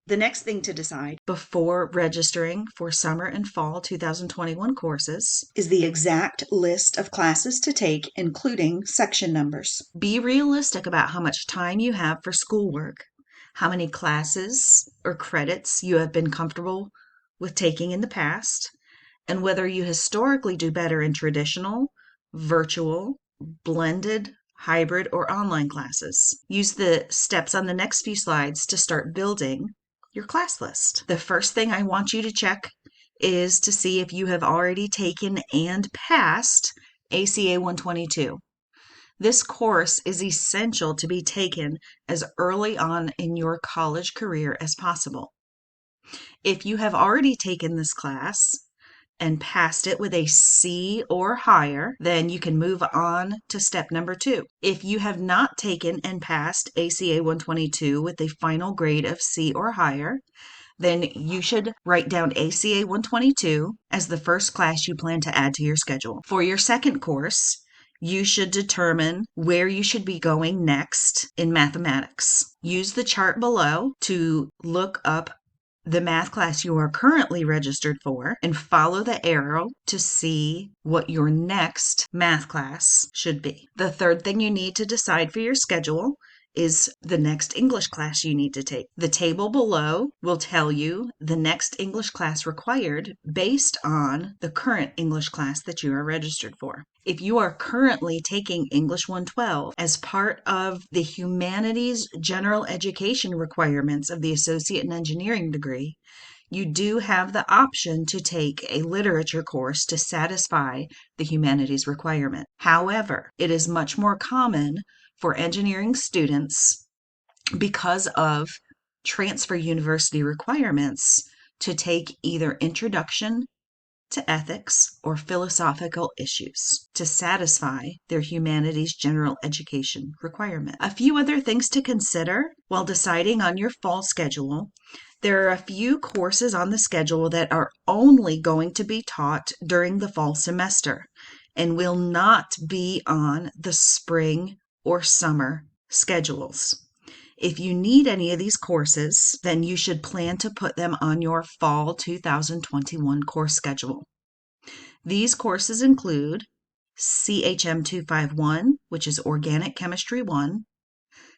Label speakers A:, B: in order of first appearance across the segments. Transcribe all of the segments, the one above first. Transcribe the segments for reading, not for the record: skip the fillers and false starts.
A: The next thing to decide before registering for summer and fall 2021 courses is the exact list of classes to take, including section numbers. Be realistic about how much time you have for schoolwork, how many classes or credits you have been comfortable with taking in the past, and whether you historically do better in traditional, virtual, blended, hybrid, or online classes. Use the steps on the next few slides to start building your class list. The first thing I want you to check is to see if you have already taken and passed ACA 122. This course is essential to be taken as early on in your college career as possible. If you have already taken this class and passed it with a C or higher, then you can move on to step number 2. If you have not taken and passed ACA 122 with a final grade of C or higher, then you should write down ACA 122 as the first class you plan to add to your schedule. For your second course, you should determine where you should be going next in mathematics. Use the chart below to look up the math class you are currently registered for and follow the arrow to see what your next math class should be. The third thing you need to decide for your schedule is the next English class you need to take. The table below will tell you the next English class required based on the current English class that you are registered for. If you are currently taking English 112 as part of the humanities general education requirements of the associate in engineering degree, you do have the option to take a literature course to satisfy the humanities requirement. However, it is much more common for engineering students, because of transfer university requirements, to take either introduction to ethics or philosophical issues to satisfy their humanities general education requirement. A few other things to consider while deciding on your fall schedule. There are a few courses on the schedule that are only going to be taught during the fall semester and will not be on the spring or summer schedules. If you need any of these courses, then you should plan to put them on your fall 2021 course schedule. These courses include CHM 251, which is Organic Chemistry 1,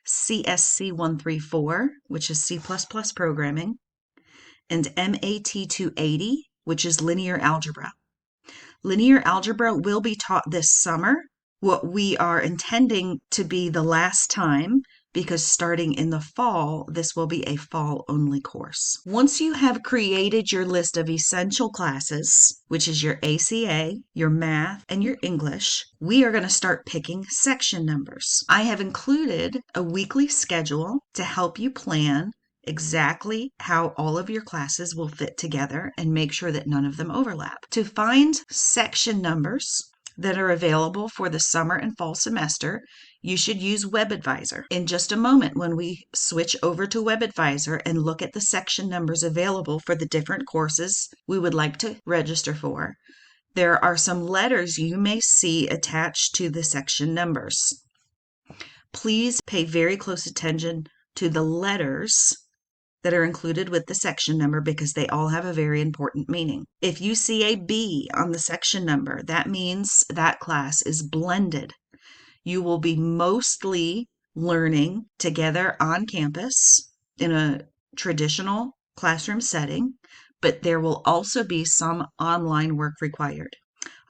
A: CSC 134, which is C++ programming, and MAT 280, which is linear algebra. Linear algebra will be taught this summer. What we are intending to be the last time, because starting in the fall, this will be a fall-only course. Once you have created your list of essential classes, which is your ACA, your math, and your English, we are going to start picking section numbers. I have included a weekly schedule to help you plan exactly how all of your classes will fit together and make sure that none of them overlap. To find section numbers that are available for the summer and fall semester, you should use WebAdvisor. In just a moment, when we switch over to WebAdvisor and look at the section numbers available for the different courses we would like to register for, there are some letters you may see attached to the section numbers. Please pay very close attention to the letters that are included with the section number because they all have a very important meaning. If you see a B on the section number, that means that class is blended. You will be mostly learning together on campus in a traditional classroom setting, but there will also be some online work required.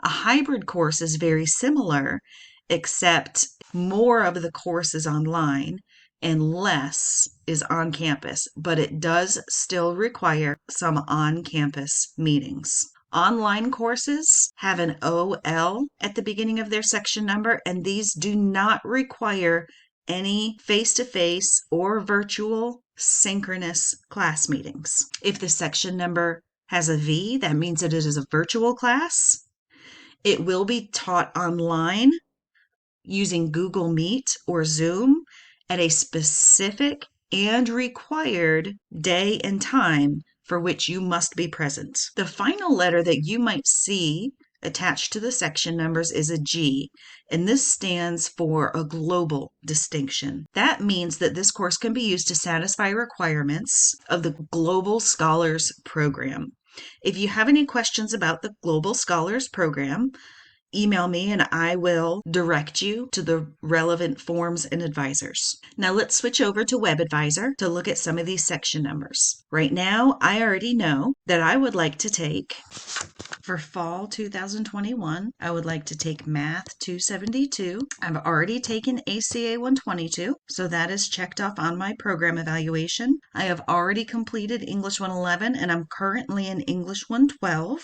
A: A hybrid course is very similar, except more of the course is online and less is on campus, but it does still require some on-campus meetings. Online courses have an OL at the beginning of their section number, and these do not require any face-to-face or virtual synchronous class meetings. If the section number has a V, that means that it is a virtual class. It will be taught online using Google Meet or Zoom at a specific and required day and time for which you must be present. The final letter that you might see Attached to the section numbers is a G, and this stands for a global distinction. That means that this course can be used to satisfy requirements of the Global Scholars Program. If you have any questions about the Global Scholars Program, email me and I will direct you to the relevant forms and advisors. Now let's switch over to WebAdvisor to look at some of these section numbers. Right now, I already know that I would like to take, for fall 2021, I would like to take Math 272. I've already taken ACA 122, so that is checked off on my program evaluation. I have already completed English 111, and I'm currently in English 112.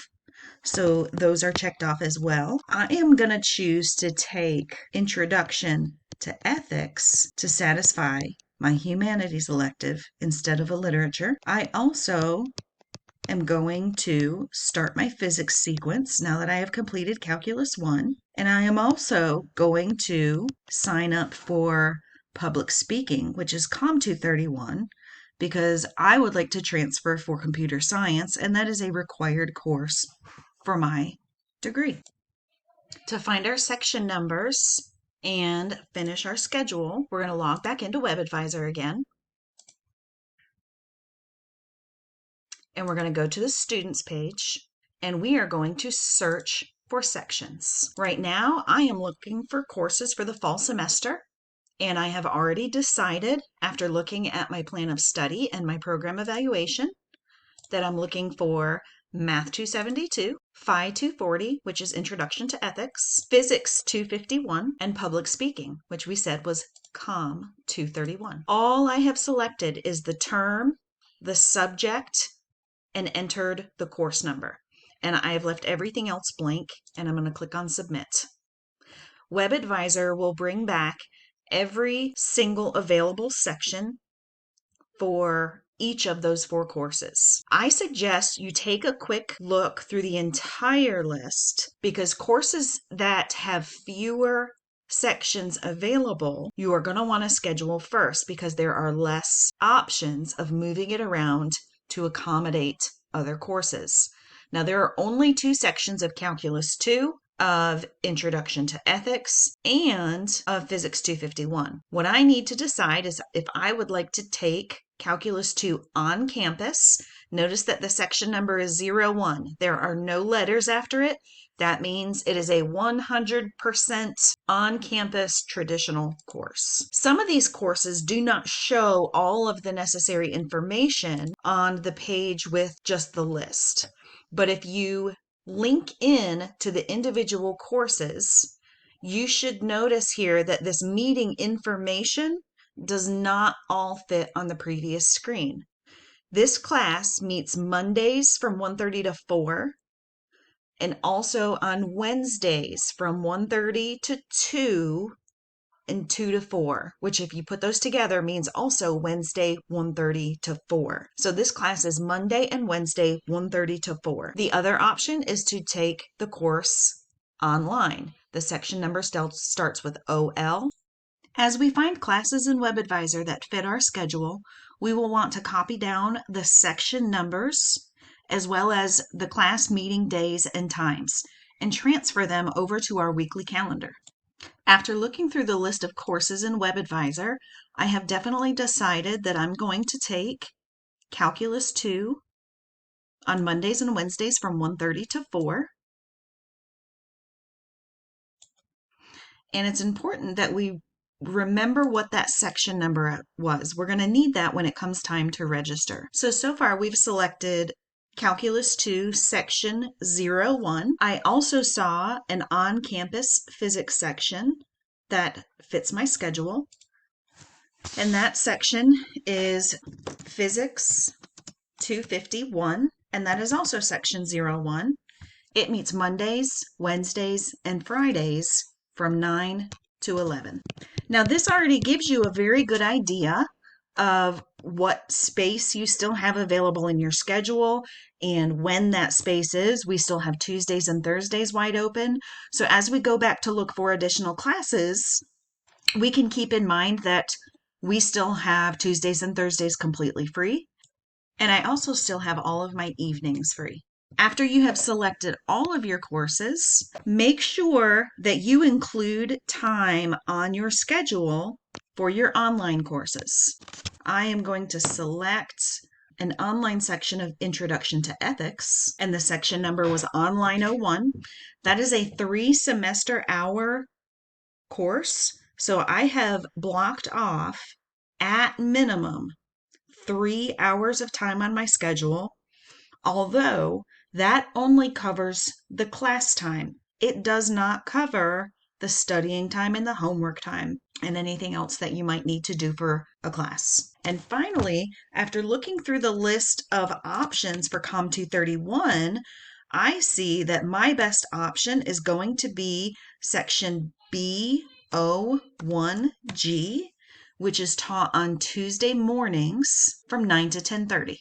A: So those are checked off as well. I am going to choose to take Introduction to Ethics to satisfy my humanities elective instead of a literature. I also am going to start my physics sequence now that I have completed Calculus 1. And I am also going to sign up for public speaking, which is COM 231, because I would like to transfer for computer science, and that is a required course for my degree. To find our section numbers and finish our schedule, we're going to log back into WebAdvisor again. And we're going to go to the students page, and we are going to search for sections. Right now, I am looking for courses for the fall semester, and I have already decided, after looking at my plan of study and my program evaluation, that I'm looking for Math 272, Phi 240, which is Introduction to Ethics, Physics 251, and Public Speaking, which we said was COM 231. All I have selected is the term, the subject, and entered the course number. And I have left everything else blank, and I'm going to click on Submit. WebAdvisor will bring back every single available section for each of those 4 courses. I suggest you take a quick look through the entire list, because courses that have fewer sections available, you are going to want to schedule first, because there are less options of moving it around to accommodate other courses. Now, there are only 2 sections of Calculus 2, of Introduction to Ethics, and of Physics 251. What I need to decide is if I would like to take Calculus 2 on campus. Notice that the section number is 01. There are no letters after it. That means it is a 100% on-campus traditional course. Some of these courses do not show all of the necessary information on the page with just the list. But if you link in to the individual courses, you should notice here that this meeting information does not all fit on the previous screen. This class meets Mondays from 1:30 to 4, and also on Wednesdays from 1:30 to 2 and 2 to 4, which if you put those together means also Wednesday 1:30 to 4. So this class is Monday and Wednesday 1:30 to 4. The other option is to take the course online. The section number starts with OL. As we find classes in WebAdvisor that fit our schedule, we will want to copy down the section numbers as well as the class meeting days and times and transfer them over to our weekly calendar. After looking through the list of courses in WebAdvisor, I have definitely decided that I'm going to take Calculus 2 on Mondays and Wednesdays from 1:30 to 4. And it's important that we remember what that section number was. We're going to need that when it comes time to register. So far we've selected Calculus 2 section 01. I also saw an on-campus physics section that fits my schedule. And that section is Physics 251, and that is also section 01. It meets Mondays, Wednesdays, and Fridays from 9 to 11. Now, this already gives you a very good idea of what space you still have available in your schedule and when that space is. We still have Tuesdays and Thursdays wide open. So as we go back to look for additional classes, we can keep in mind that we still have Tuesdays and Thursdays completely free. And I also still have all of my evenings free. After you have selected all of your courses, make sure that you include time on your schedule for your online courses. I am going to select an online section of Introduction to Ethics, and the section number was Online 01. That is a 3-semester hour course, so I have blocked off at minimum 3 hours of time on my schedule, although that only covers the class time. It does not cover the studying time and the homework time and anything else that you might need to do for a class. And finally, after looking through the list of options for COM 231, I see that my best option is going to be section B01G, which is taught on Tuesday mornings from 9 to 10:30.